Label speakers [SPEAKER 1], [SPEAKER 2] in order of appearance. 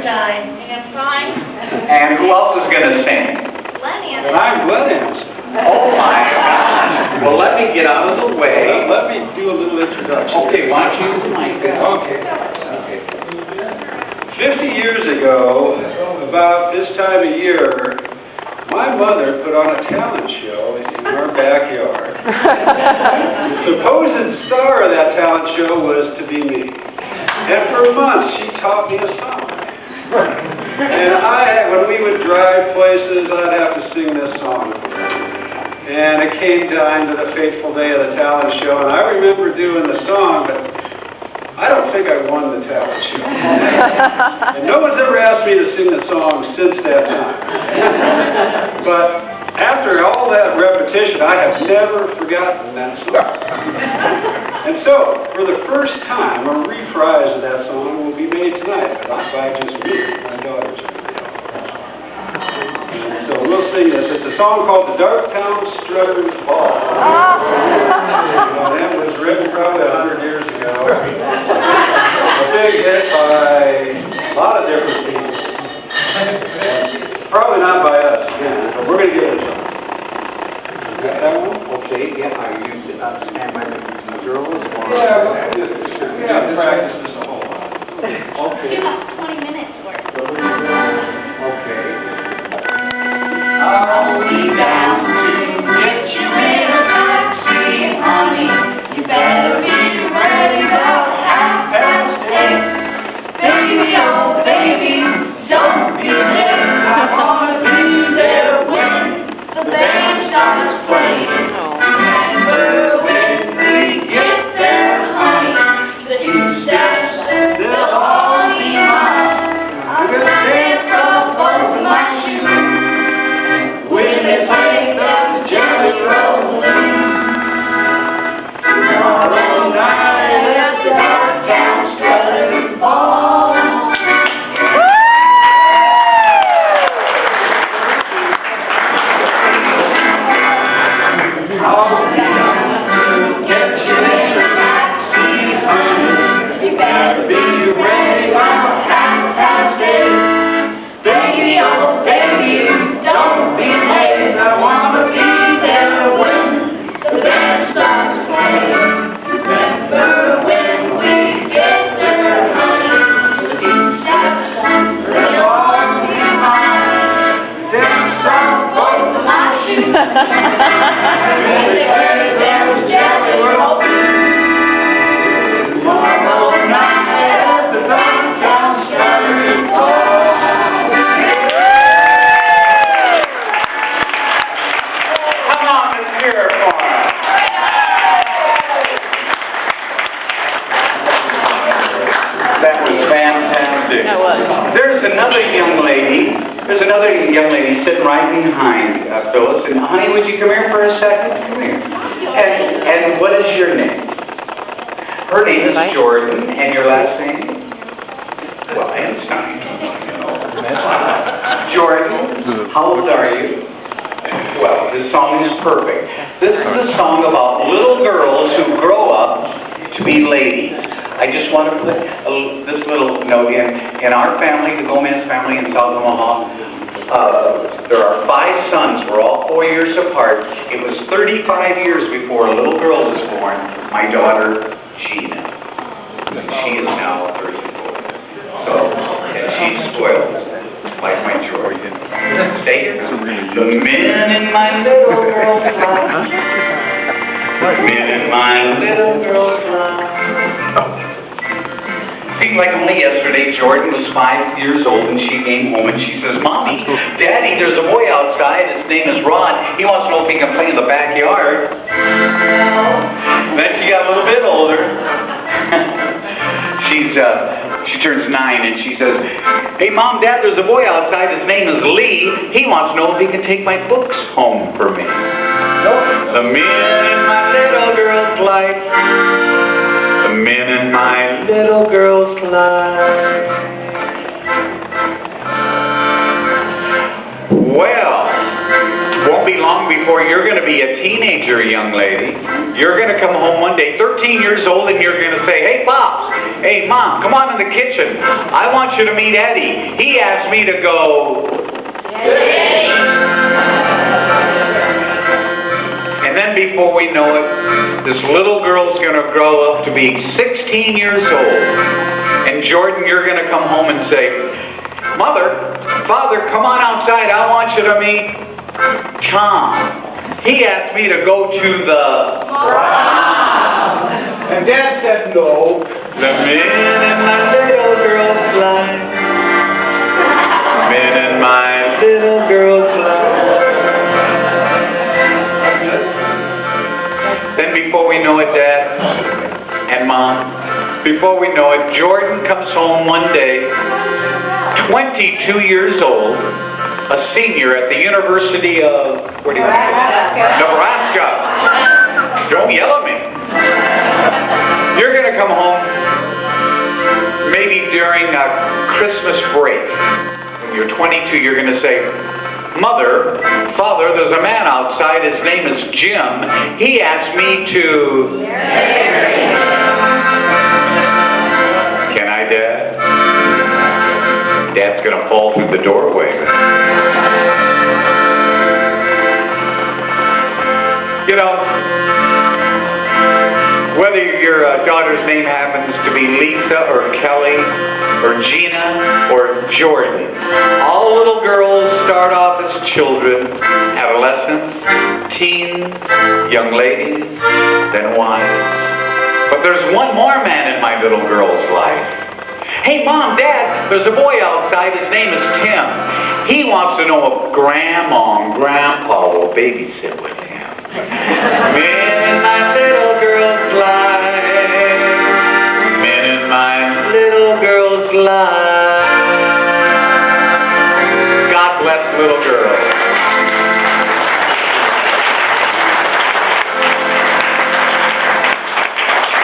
[SPEAKER 1] died. And fine.
[SPEAKER 2] And who else is going to sing?
[SPEAKER 1] Lenny.
[SPEAKER 3] And I'm Glenn Anderson.
[SPEAKER 2] Oh my gosh. Well, let me get out of the way.
[SPEAKER 3] Let me do a little introduction.
[SPEAKER 2] Okay, why don't you use the mic?
[SPEAKER 3] Okay. 50 years ago, about this time of year, my mother put on a talent show in our backyard. The supposed star of that talent show was to be me. And for months, she taught me a song. And when we would drive places, I'd have to sing this song. And it came time to the fateful day of the talent show, and I remember doing the song, but I don't think I won the talent show. And no one's ever asked me to sing the song since that time. But after all that repetition, I have never forgotten that song. And so, for the first time, a reprise of that song will be made tonight, not by just me, my daughter's. So we'll sing this. It's a song called The Darktown Strutter's Ball. That was written probably 100 years ago. A big hit by a lot of different people. Probably not by us, but we're going to give it a try. You got that one?
[SPEAKER 2] Okay, yeah, are you stand by the girls?
[SPEAKER 3] Yeah, we got to practice this a whole lot.
[SPEAKER 2] Okay.
[SPEAKER 1] You have 20 minutes worth.
[SPEAKER 2] Okay.
[SPEAKER 1] I'll be down to get you in a taxi, honey. You better be ready about 8:30. Baby, oh baby, don't be late. I wanna be there when the band starts playing. Remember when we get there, honey, the two steps, they'll all be mine. I'm gonna dance from both of my shoes when they play the Jelly Rolling. Tomorrow night at the Darktown Strutter's Ball. I'll be down to get you in a taxi, honey. You better be ready about 8:30. Baby, oh baby, don't be late. I wanna be there when the band starts playing. Remember when we get there, honey, the two steps, they'll all be mine. Dance on both of my shoes. When they play those Jelly Rolling. Tomorrow night at the Darktown Strutter's Ball.
[SPEAKER 2] Come on, let's hear it for us. That was fantastic.
[SPEAKER 4] That was.
[SPEAKER 2] There's another young lady sitting right behind Phyllis. And honey, would you come here for a second? Come here. And what is your name? Her name is Jourdan, and your last name? Well, Einstein. Jourdan, how old are you? Well, this song is perfect. This is a song about little girls who grow up to be ladies. I just want to put this little note in our family, the Gomez family in South Omaha. There are 5 sons. We're all 4 years apart. It was 35 years before a little girl was born, my daughter, Gina. She is now 34. So, and she's spoiled, like my Jordan. Stay here. The men in my little girl's life. The men in my little girl's life. Seemed like only yesterday, Jordan was 5 years old, and she came home and she says, "Mommy, Daddy, there's a boy outside. His name is Rod. He wants to know if he can play in the backyard." Then she got a little bit older. She turns 9 and she says, "Hey, Mom, Dad, there's a boy outside. His name is Lee. He wants to know if he can take my books home for me." The men in my little girl's life. The men in my little girl's life. Well, won't be long before you're going to be a teenager, young lady. You're going to come home one day, 13 years old, and you're going to say, "Hey, Pops," Hey, Mom, come on in the kitchen. I want you to meet Eddie. He asked me to go. And then before we know it, this little girl's going to grow up to be 16 years old. And Jourdan, you're going to come home and say, Mother, Father, come on outside. I want you to meet Tom. He asked me to go to the...
[SPEAKER 3] And Dad said no.
[SPEAKER 2] The men in my little girl's life. Men in my little girl's life. Then before we know it, Dad and Mom, before we know it, Jourdan comes home one day, 22 years old, a senior at the University of, where do you Nebraska. Don't yell at me. You're going to come home maybe during a Christmas break. When you're 22, you're going to say, Mother, Father, there's a man outside. His name is Jim. He asked me to... Can I, Dad? Dad's going to fall through the doorway. You know, whether your daughter's name happens to be Lisa or Kelly or Gina or Jourdan, all little girls start off as children, adolescents, teens, young ladies, then wives. But there's one more man in my little girl's life. Hey, Mom, Dad, there's a boy outside. His name is Tim. He wants to know if Grandma and Grandpa will babysit with him. Men in my little girl's life. Men in my little girl's life. God bless little girls.